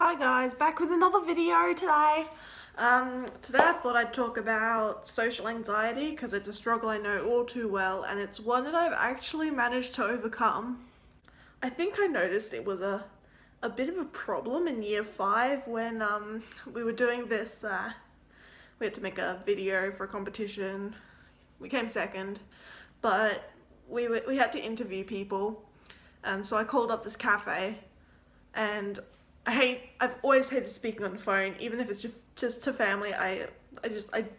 Hi guys, back with another video today. Today I thought I'd talk about social anxiety because it's a struggle I know all too well and it's one that I've actually managed to overcome. I think I noticed it was a bit of a problem in year 5 when we were doing this, we had to make a video for a competition. We came second, but we had to interview people, and so I called up this cafe, and I've always hated speaking on the phone, even if it's just to family. I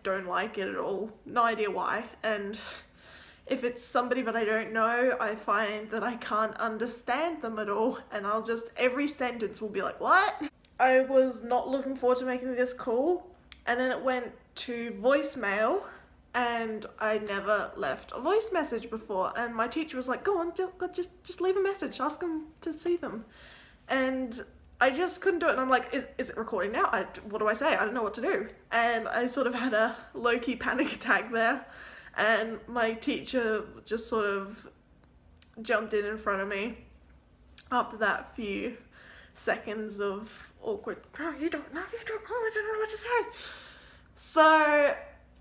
don't like it at all. No idea why. And if it's somebody that I don't know, I find that I can't understand them at all, and every sentence will be like, what? I was not looking forward to making this call, and then it went to voicemail, and I never left a voice message before, and my teacher was like, go on, just leave a message, ask them to see them. And I just couldn't do it, and I'm like, is it recording now? What do I say? I don't know what to do. And I sort of had a low-key panic attack there, and my teacher just sort of jumped in front of me after that few seconds of awkward, oh, I don't know what to say. So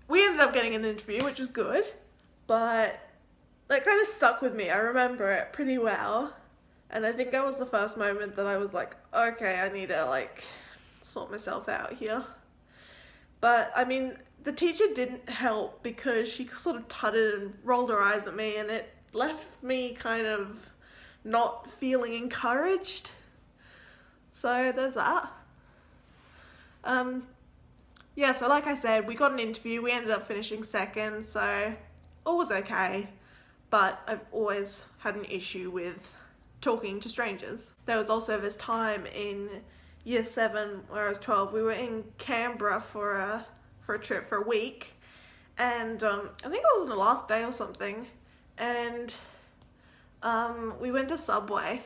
we ended up getting an interview, which was good, but that kind of stuck with me. I remember it pretty well. And I think that was the first moment that I was like, okay, I need to sort myself out here. But I mean, the teacher didn't help because she sort of tutted and rolled her eyes at me, and it left me kind of not feeling encouraged. So there's that. Yeah, so like I said, we got an interview, we ended up finishing second, so all was okay. But I've always had an issue with talking to strangers. There was also this time in year 7 where I was 12, we were in Canberra for a trip for a week, and I think it was on the last day or something, and we went to Subway,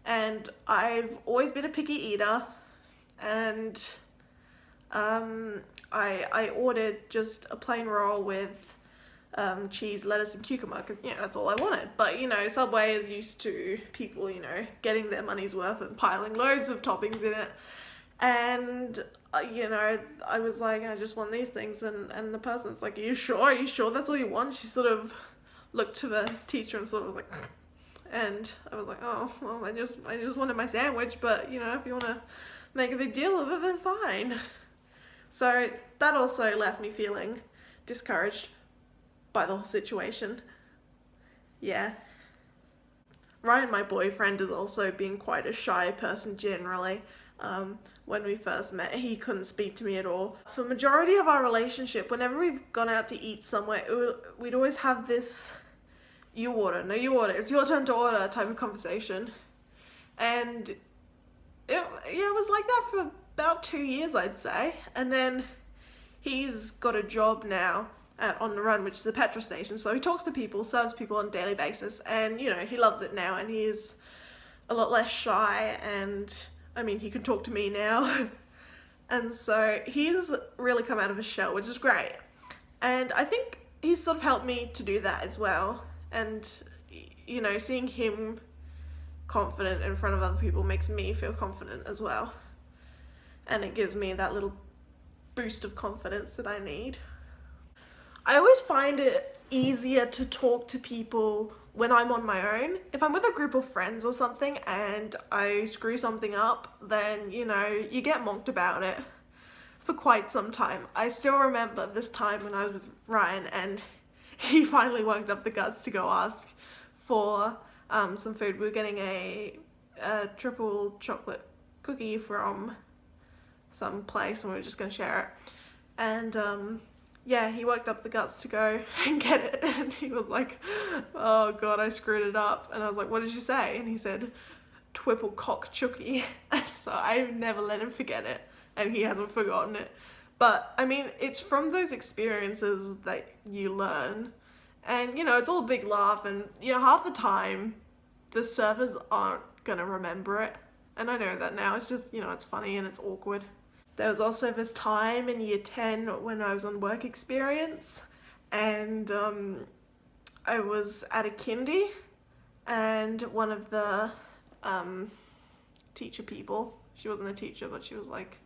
and I've always been a picky eater, and I ordered just a plain roll with cheese, lettuce, and cucumber, because, that's all I wanted. But, Subway is used to people, getting their money's worth and piling loads of toppings in it. And, I was like, I just want these things. And the person's like, are you sure? Are you sure that's all you want? She sort of looked to the teacher and sort of was like, and I was like, oh, well, I just wanted my sandwich, but, if you want to make a big deal of it, then fine. So that also left me feeling discouraged by the whole situation. Yeah. Ryan, my boyfriend, has also been quite a shy person generally. When we first met, he couldn't speak to me at all. For the majority of our relationship, whenever we've gone out to eat somewhere, we'd always have this, you order, no you order, it's your turn to order type of conversation. And it was like that for about 2 years, I'd say. And then he's got a job now at On the Run, which is a petrol station, so he talks to people, serves people on a daily basis, and he loves it now, and he is a lot less shy, and I mean, he can talk to me now. And so he's really come out of his shell, which is great, and I think he's sort of helped me to do that as well. And seeing him confident in front of other people makes me feel confident as well, and it gives me that little boost of confidence that I need. I always find it easier to talk to people when I'm on my own. If I'm with a group of friends or something and I screw something up, then, you get mocked about it for quite some time. I still remember this time when I was with Ryan, and he finally worked up the guts to go ask for some food. We were getting a triple chocolate cookie from some place, and we were just going to share it. And yeah, he worked up the guts to go and get it, and he was like, oh god, I screwed it up. And I was like, what did you say? And he said, triple cock chookie. And so I've never let him forget it, and he hasn't forgotten it. But I mean, it's from those experiences that you learn, and it's all a big laugh, and half the time the servers aren't gonna remember it, and I know that now. It's just, it's funny and it's awkward. There was also this time in year 10 when I was on work experience, and I was at a kindy, and one of the teacher people She wasn't a teacher, but she was like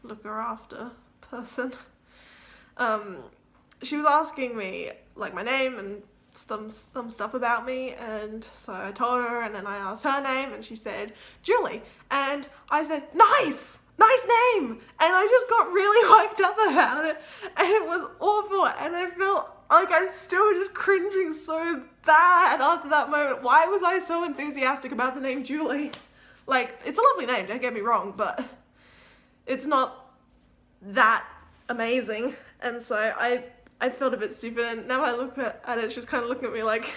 looker after person. She was asking me like my name and some stuff about me, and so I told her, and then I asked her name, and she said Julie, and I said nice name, and I just got really worked up about it, and it was awful, and I felt like I'm still just cringing so bad after that moment. Why was I so enthusiastic about the name Julie? Like, it's a lovely name, don't get me wrong, but it's not that amazing, and so I felt a bit stupid, and now I look at it, she's kind of looking at me like,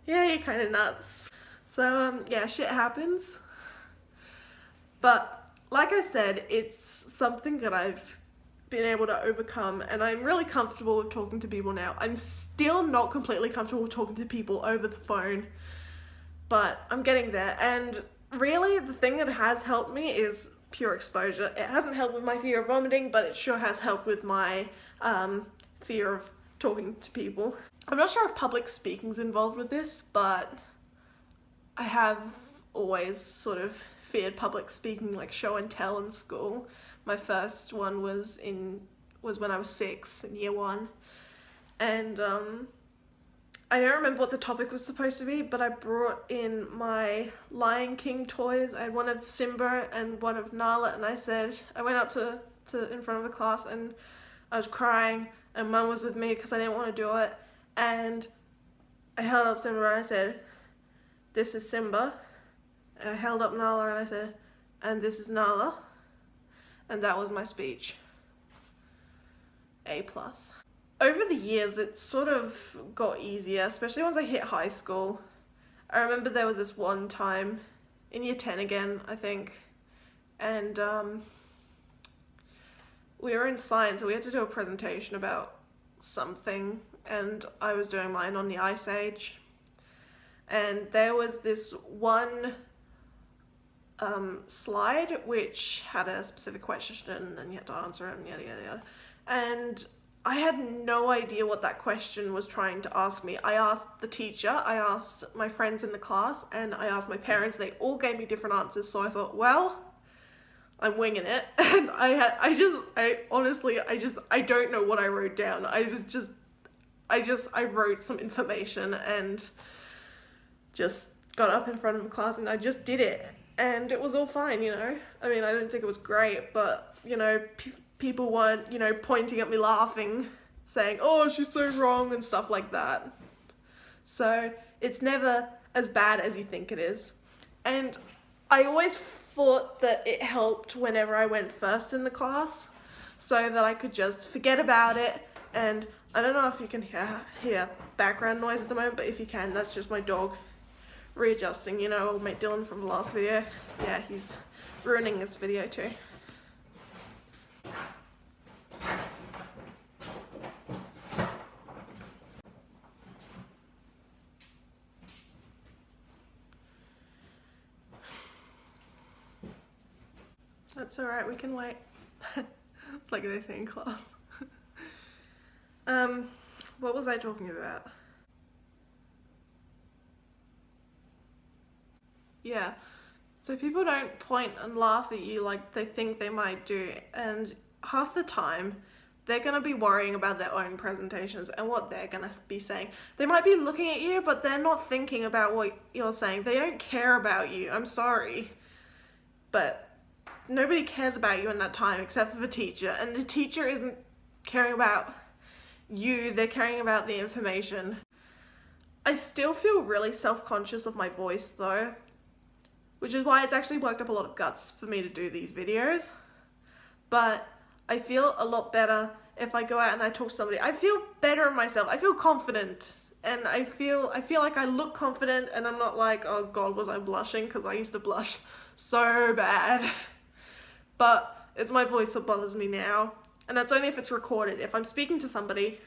yeah, you're kind of nuts. So, yeah, shit happens. But, like I said, it's something that I've been able to overcome, and I'm really comfortable with talking to people now. I'm still not completely comfortable with talking to people over the phone, but I'm getting there, and really, the thing that has helped me is pure exposure. It hasn't helped with my fear of vomiting, but it sure has helped with my fear of talking to people. I'm not sure if public speaking's involved with this, but I have always sort of feared public speaking, like show and tell in school. My first one was when I was 6 in year 1, and I don't remember what the topic was supposed to be, but I brought in my Lion King toys. I had one of Simba and one of Nala, and I went up to in front of the class, and I was crying, and Mum was with me because I didn't want to do it, and I held up Simba and I said, "This is Simba," and I held up Nala and I said, "And this is Nala," and that was my speech. A+. Over the years, it sort of got easier, especially once I hit high school. I remember there was this one time, in year 10 again, I think, and we were in science, and we had to do a presentation about something, and I was doing mine on the Ice Age, and there was this one slide which had a specific question, and you had to answer it, and yada yada yada, and I had no idea what that question was trying to ask me. I asked the teacher, I asked my friends in the class, and I asked my parents. They all gave me different answers, so I thought, well, I'm winging it. And I honestly don't know what I wrote down. I wrote some information and just got up in front of the class and I just did it. And it was all fine, you know. I mean, I didn't think it was great, but, you know, people weren't, you know, pointing at me laughing, saying, oh, she's so wrong and stuff like that. So it's never as bad as you think it is. And I always thought that it helped whenever I went first in the class, so that I could just forget about it. And I don't know if you can hear background noise at the moment, but if you can, that's just my dog readjusting, you know, old mate Dylan from the last video. Yeah, he's ruining this video too. That's alright, we can wait. It's like they say in class. What was I talking about? Yeah, so people don't point and laugh at you like they think they might do, and half the time they're gonna be worrying about their own presentations and what they're gonna be saying. They might be looking at you, but they're not thinking about what you're saying. They don't care about you, I'm sorry. But nobody cares about you in that time except for the teacher, and the teacher isn't caring about you, they're caring about the information. I still feel really self-conscious of my voice though, which is why it's actually worked up a lot of guts for me to do these videos. But I feel a lot better if I go out and I talk to somebody. I feel better in myself, I feel confident, and I feel like I look confident, and I'm not like, oh god, was I blushing? Because I used to blush so bad. But it's my voice that bothers me now, and that's only if it's recorded. If I'm speaking to somebody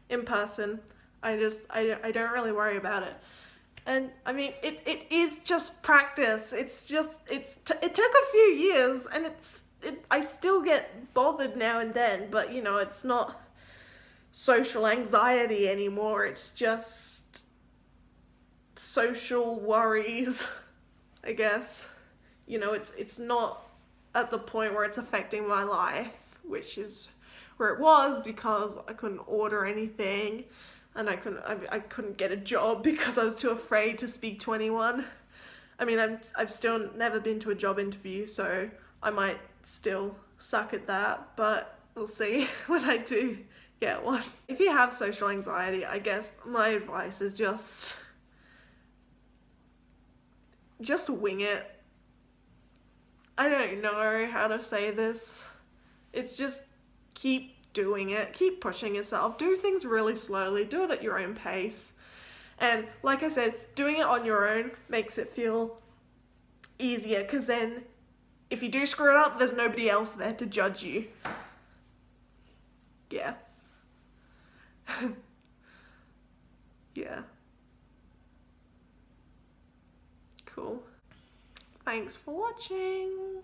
in person, I don't really worry about it. And I mean, it is just practice. It took a few years, and I still get bothered now and then, but you know, it's not social anxiety anymore. It's just social worries, I guess. you know, it's not at the point where it's affecting my life, which is where it was, because I couldn't order anything, and I couldn't get a job because I was too afraid to speak to anyone. I mean, I've still never been to a job interview, so I might still suck at that, but we'll see when I do get one. If you have social anxiety, I guess my advice is just wing it. I don't know how to say this. It's just keep doing it, keep pushing yourself, do things really slowly, do it at your own pace. And like I said, doing it on your own makes it feel easier, because then if you do screw it up, there's nobody else there to judge you. Yeah. Yeah. Cool. Thanks for watching.